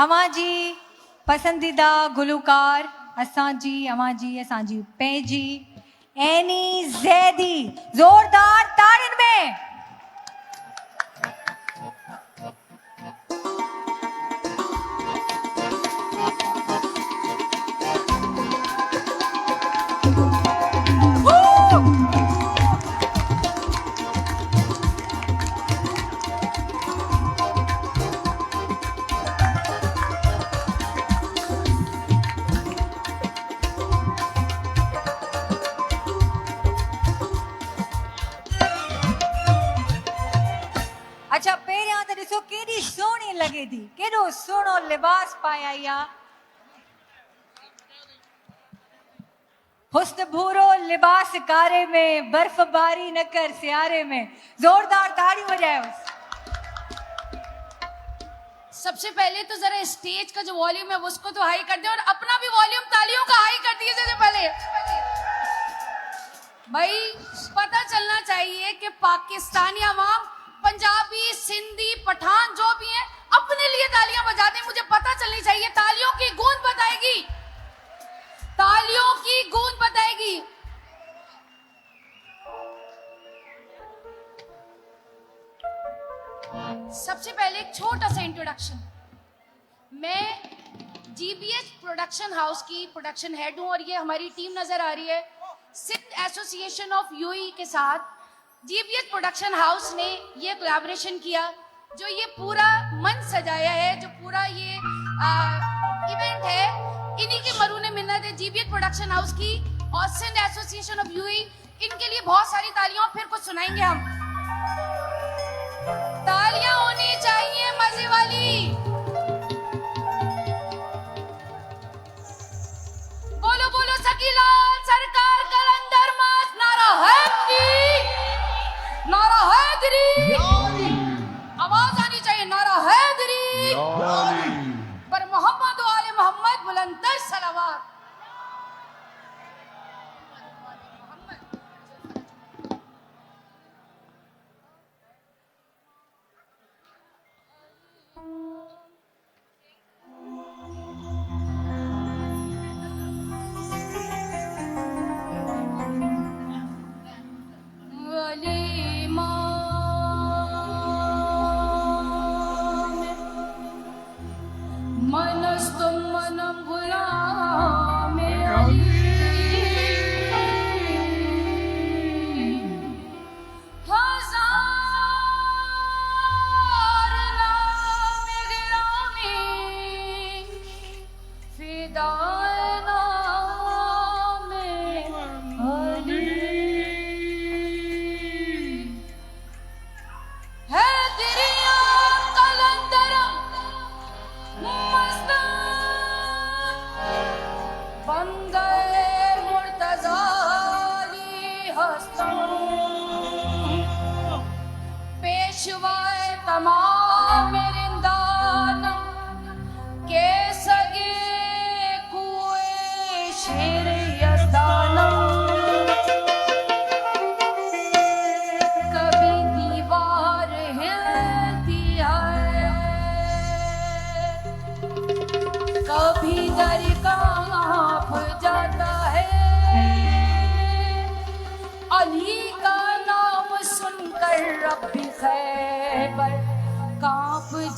अमाजी पसंदीदा गुलकार असांजी पंहिंजी एनी ज़ैदी जोरदार ताड़ियुनि में। अच्छा पहिरियां त ॾिसो केॾी सोहणी लॻे थी, केॾो सुहिणो लिबास पाया या हुस्न भूरो लिबास कारे में बर्फबारी न कर सियारे में। जोरदार ताड़ियां बजाओ। सबसे पहले तो जरा स्टेज का जो वॉल्यूम है उसको तो हाई कर दे और अपना भी वॉल्यूम तालियों का हाई कर दिए। सबसे पहले भाई पता चलना चाहिए कि पाकिस्तानी अवाम, पंजाबी, सिंधी, पठान जो भी हैं अपने लिए तालियां बजाते हैं। मुझे पता चलनी चाहिए, तालियों की गूंज बताएगी, तालियों की गूंज बताएगी। सबसे पहले एक छोटा सा इंट्रोडक्शन। मैं जीबीएच प्रोडक्शन हाउस की प्रोडक्शन हेड हूं और ये हमारी टीम नजर आ रही है सिंध एसोसिएशन ऑफ यूएई के साथ। जीबीएच प्रोडक्शन हाउस ने ये कोलैबोरेशन किया, जो ये पूरा मंच सजाया है, जो पूरा ये इवेंट है, इन्हीं की मरूने मिन्नत है जीबीएच प्रोडक्शन हाउस की और सिंध एसोसिएशन ऑफ यूएई। इनके लिए बहुत सारी तालियां, फिर कुछ सुनाएंगे हम। तालियां होनी चाहिए मजे वाली। बोलो बोलो सकीलाल सरकार कलंदर मत। नारा हैदरी, नारा हैदरी, आवाज आनी चाहिए। नारा हैदरी पर मोहम्मद व आले मोहम्मद बुलंदर सलावत।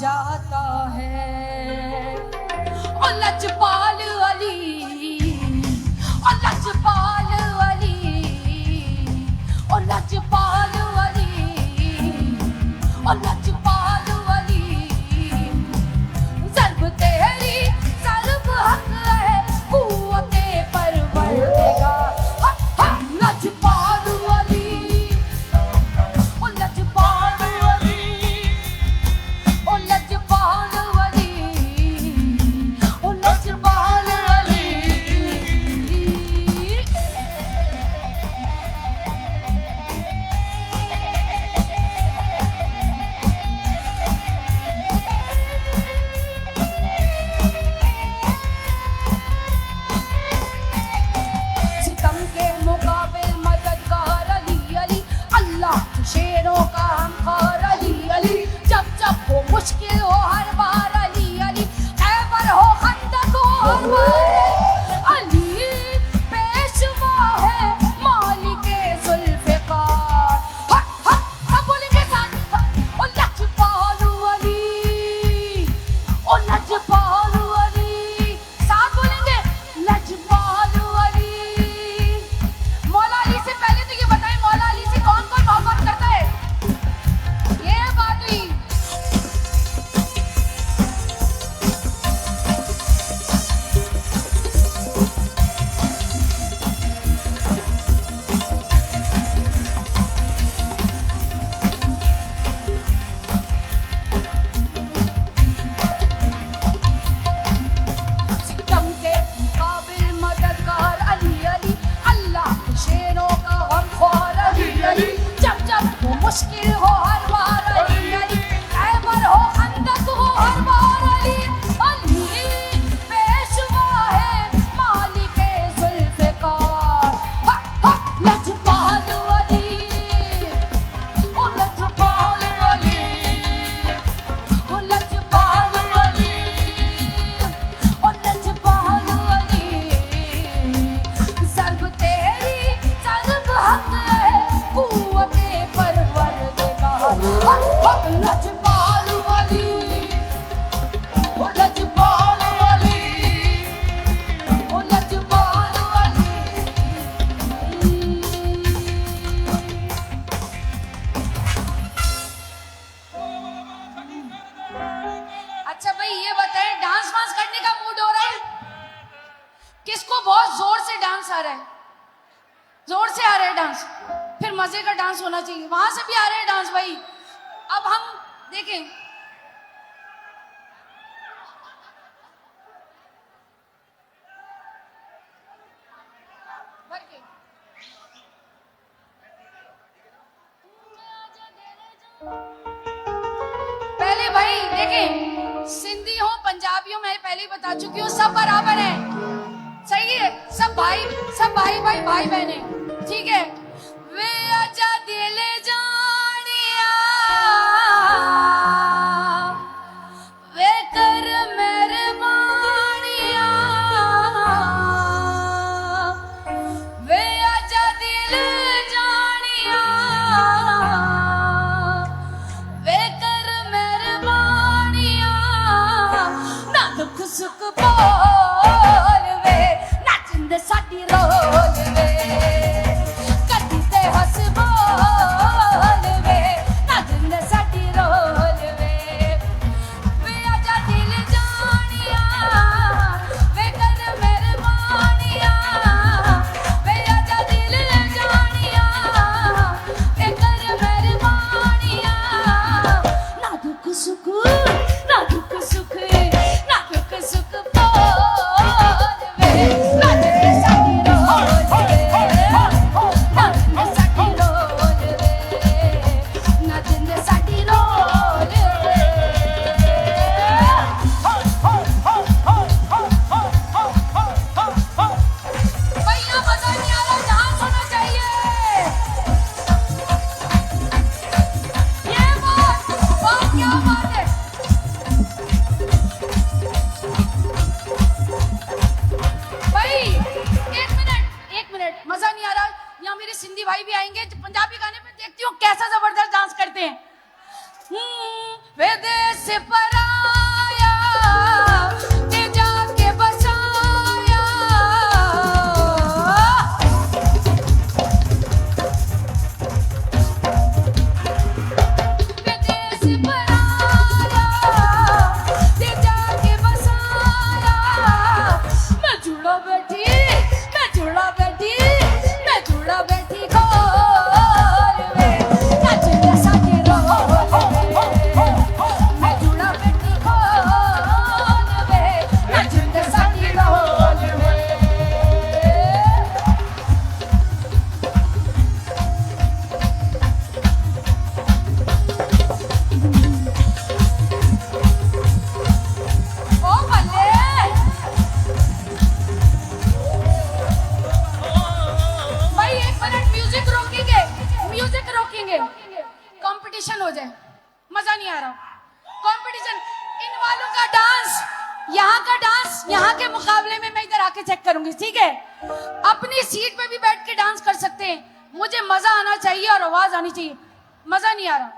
जाता है ओ लजपाल अली, ओ लजपाल अली, ओ लजपाल अली, ओ लजपाल अली। ज़ल्ब तेरी ज़ल्ब हक है, कुव्वते परवरदिगार। लजपाल अली, ओ लजपाल अली, ओ लजपाल अली, ओ लजपाल अली। सितम के मुकाबिल मददगार अली अली, अल्लाह के शेरों का हमखार अली अली। जब जब हो मुश्किल हो हर बार अली अली, ऐ लजपाल वाली, ओ लजपाल वाली, ओ लजपाल वाली। अच्छा भाई ये बताएं, डांस वांस करने का मूड हो रहा है? किसको बहुत जोर से डांस आ रहा है? जोर से आ रहा है डांस, फिर मजे का डांस होना चाहिए। वहां से भी आ रहा है डांस भाई। अब हम देखें, भर के। पहले भाई देखें, सिंधी हो पंजाबी हो, मैं पहले ही बता चुकी हूँ, सब बराबर है, सही है, सब भाई भाई बहन है, ठीक है। वे आजा दिल जानिया, वे कर मेहरबानिया, वे आजा दिल जानिया, वे कर मेहरबानिया, ना दुख सुख बोल वे, ना जिंद साडी रोल वे, कदी ते हस बोल वे, ना जिंद साडी रोल वे। वे आजा दिल जानिया, वे कर मेहरबानिया, वे आजा दिल जानिया, वे कर मेहरबानिया, ना दुख सुख, ना दुख सुख, ना दुख सुख बोल वे, ना जिंद साडी रोल वे, ना जिंद साडी रोल वे, ना जिंद साडी रोल वे। भैया मजा नहीं आ रहा, डांस होना चाहिए। ये बात क्या बात है। भाई एक मिनट, मजा नहीं आ रहा। यहाँ मेरे सिंधी भाई भी आएंगे, जो पंजाबी गाने पे देखती हूँ कैसा जबरदस्त डांस करते हैं। वे देश पराया, ते जाके बसाया, वे देश पराया, ते जाके बसाया, मैं जुड़ा बैठी, मैं जुड़ा बैठी, मैं जुड़ा बैठी खोल वे, ना जिंद साडी रोल वे, मैं जुड़ा बैठी खोल वे, ना जिंद साडी रोल वे। ओ बल्ले, भाई एक मिनट, म्यूजिक रोकेंगे, कंपटीशन हो जाए, मजा नहीं आ रहा। कंपटीशन, इन वालों का डांस, यहाँ के मुकाबले में मैं इधर आके चेक करूंगी, ठीक है। अपनी सीट पे भी बैठ के डांस कर सकते हैं, मुझे मजा आना चाहिए और आवाज आनी चाहिए। मजा नहीं आ रहा।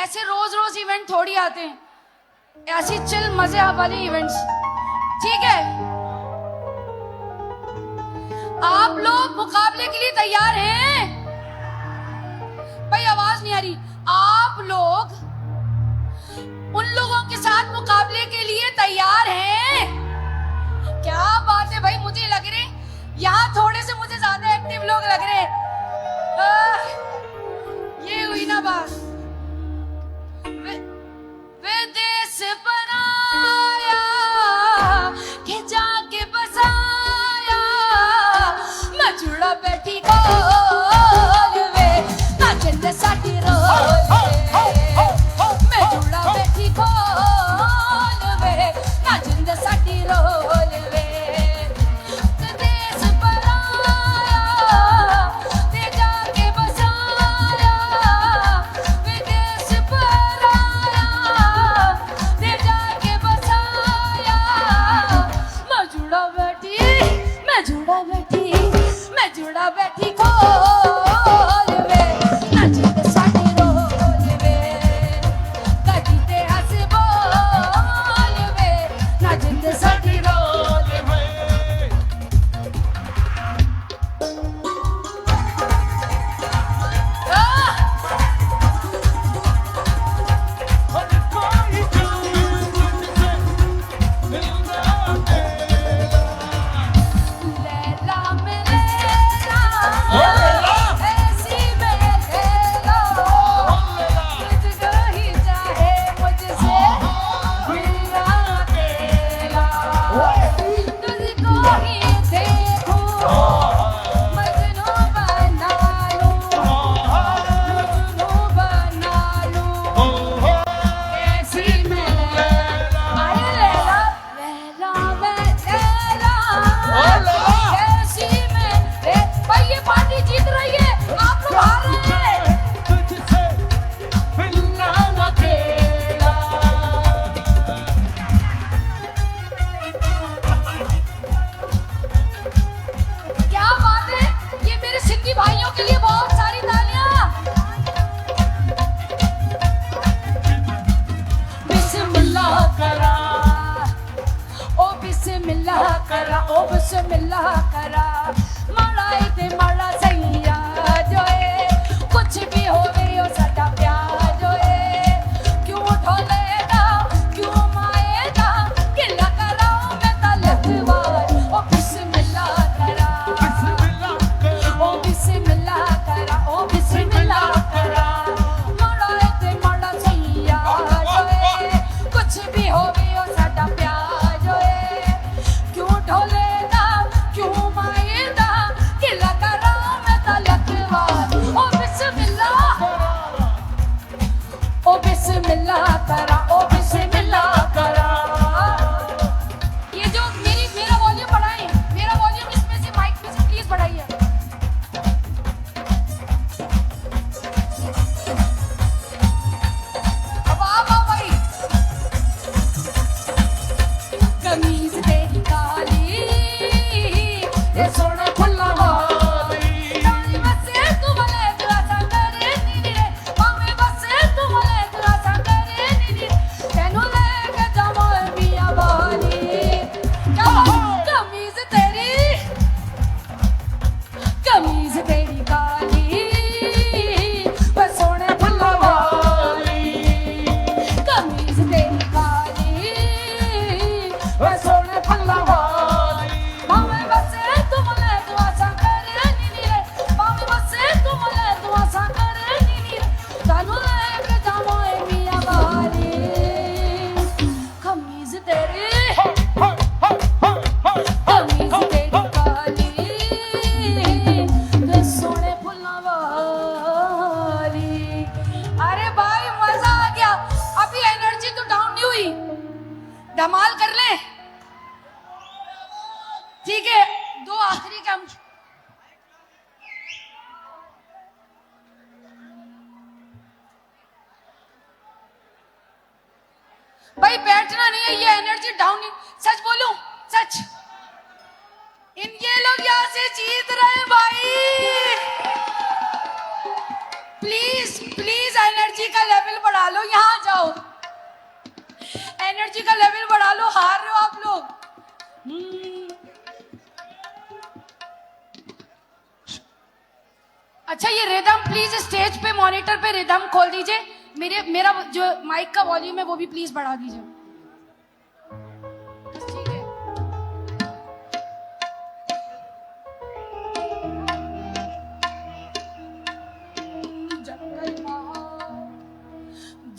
ऐसे रोज रोज इवेंट थोड़ी आते हैं, ऐसी चिल मजे वाले इवेंट्स, ठीक है। आप लोग मुकाबले के लिए तैयार हैं? भाई आवाज नहीं आ रही। आप लोग उन लोगों के साथ मुकाबले के लिए तैयार हैं? क्या बात है भाई, मुझे लग रहे यहाँ थोड़े से मुझे ज्यादा एक्टिव लोग लग रहे हैं। ये हुई ना बात। वे देश बनाया के जाके बसाया, मैं जुड़ा बैठी खोल वे, ना जिंद साडी रोल वे, मैं जुड़ा बैठी खोल वे, ना जिंद साडी रोल वे। देश बनाया ते जाके बसाया, वे देश बनाया ते जाके बसाया, मैं जुड़ा बैठी, मैं जुड़ा बैठी, मैं जुड़ा बैठी खोल वे, ना जिंद साडी रोल वे, करा ओ बिस्मिल्लाह करा माड़ा ते माड़ा सैया जो है कुछ भी होवे ओ साडा प्यार जो है क्यों ढोलेगा क्यों माएगा गिला करा मैं तलवार ओ बिस्मिल्लाह करा ओ बिस्मिल्लाह करा ओ बिस्मिल्लाह करा माड़ा ते माड़ा सैया जो है कुछ भी होवे ओ साडा प्यार जो है क्यों ढोलेगा क्यों माएगा गिला करा मैं तलवार ओ बिस्मिल्लाह करा ओ बिस्मिल्लाह करा ये जो मेरा वॉल्यूम बढ़ाएं मेरा वॉल्यूम इसमें से माइक में से प्लीज बढ़ाइए अब आप आओ भाई कमीज तेरी काली ये सोना खुला वाली ताई बसे तू मले तेरा संगरे नीली रे मामे बसे तू मले तेरा संगरे नीली तेनू लेके जावा मियां वाली कमीज तेरी काली वो सोने फुल्ला वाली कमीज तेरी काली वो सोने फुल्ला वाली मामे बसे तुम ले दुआ संगरे नीली रे मामे बसे तुम ले दुआ संगरे नीली रे तानू लेके जावा मियां वाली कमीज तेरी काली ते सोने फुल्लां वाली अरे भाई मजा आ गया अभी एनर्जी तो डाउन नहीं हुई धमाल कर ले ठीक है दो आखिरी काम भाई बैठना नहीं है ये एनर्जी डाउन नहीं सच बोलूं सच ये लोग यहाँ से जीत रहे हैं भाई प्लीज प्लीज एनर्जी का लेवल बढ़ा लो यहाँ जाओ एनर्जी का लेवल बढ़ा लो हार रहे हो आप लोग अच्छा ये रिदम प्लीज स्टेज पे मॉनिटर पे रिदम खोल दीजिए मेरा जो माइक का वॉल्यूम है वो भी प्लीज बढ़ा दीजिए ठीक है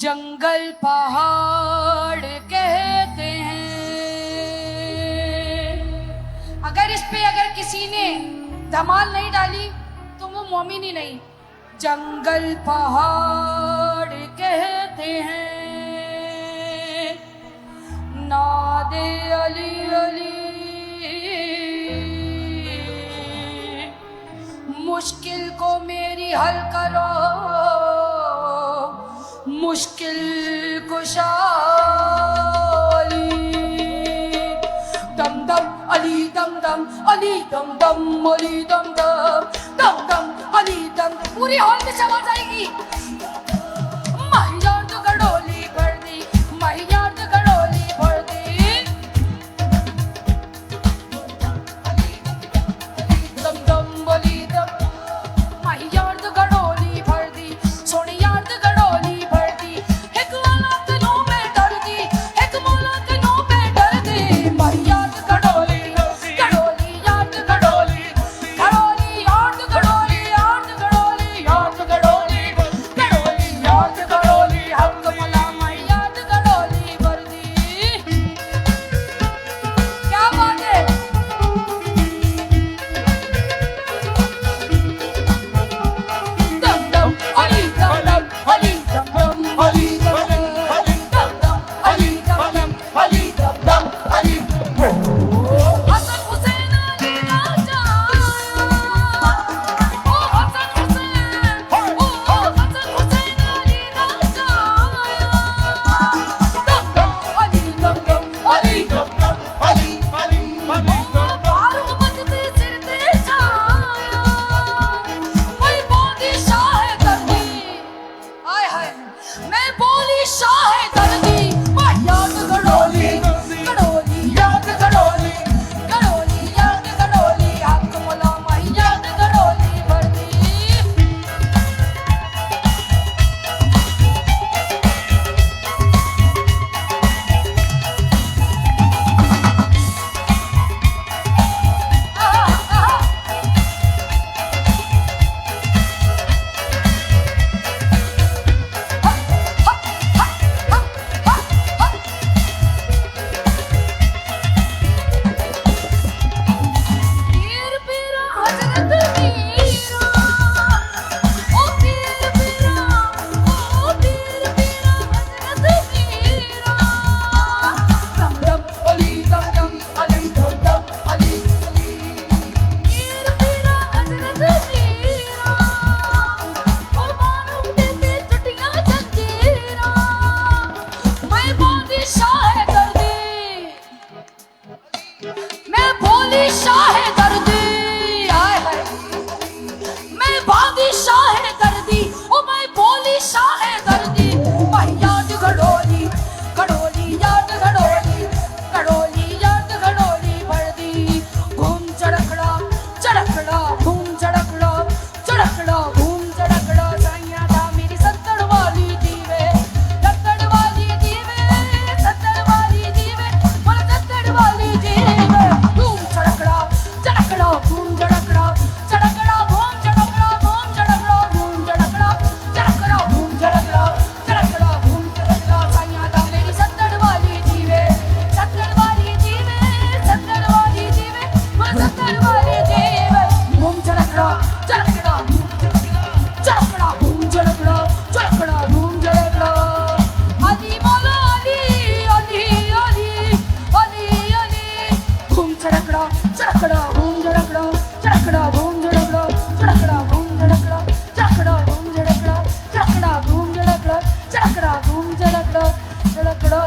जंगल पहाड़ कहते हैं अगर इस पे अगर किसी ने धमाल नहीं डाली तो वो मोमिन ही नहीं जंगल पहाड़ कहते हैं नादे अली अली मुश्किल को मेरी हल करो मुश्किल कुशाली दम दम अली दम दम अली दम दम अली दम दम दम दम अली दम पूरी हॉल में आवाज आएगी महिया तो गडोली भर दी महिया तो गडोली भर दी दम दम अली दम महिया तो गडोली भर दी सोनी यार तो गडोली भर दी एक वाला तनों में डर दी एक मोला तनों में डर दी महिया तो गडोली यार तो गडोली यार तो गडोली यार तो गडोली बांधी शाह दर्दी ओ मैं बोली शाह दर्दी याद घड़ोली घड़ोली याद घड़ोली घड़ोली याद घड़ोली भरदी घूम चड़कड़ा चड़कड़ा घूम चड़कड़ा चड़कड़ा घूम चड़कड़ा साइया दा मेरी सत्तड़ वाली जीवे सत्तड़ वाली जीवे सत्तड़ वाली जीवे बोल सत्तड़ वाली जीवे घूम चड़कड़ा चड़कड़ा घूम चड़कड़ा चड़कड़ा घूम चड़कड़ा घूम चड़कड़ा घूम चड़कड़ा चड़कड़ा घूम चड़कड़ा चड़कड़ा घूम चड़कड़ा साइया दा मेरी सत्तड़ वाली जीवे सत्तड़ वाली जीवे सत्तड़ वाली जीवे बोल सत्तड़ वाली जीवे घूम चड़कड़ा चड़कड़ा चड़कड़ा घूम चड़कड़ा चड़कड़ा घूम चड़कड़ा अली मौला अली अली अली अली अली घूम चड़कड़ा चड़कड़ा घूम चड़कड़ा चड़कड़ा घूम चड़कड़ा चड़कड़ा घूम चड़कड़ा चड़कड़ा घूम चड़कड़ा चड़कड़ा घूम चड़कड़ा चड़कड़ा घूम चड़कड़ा चड़कड़ा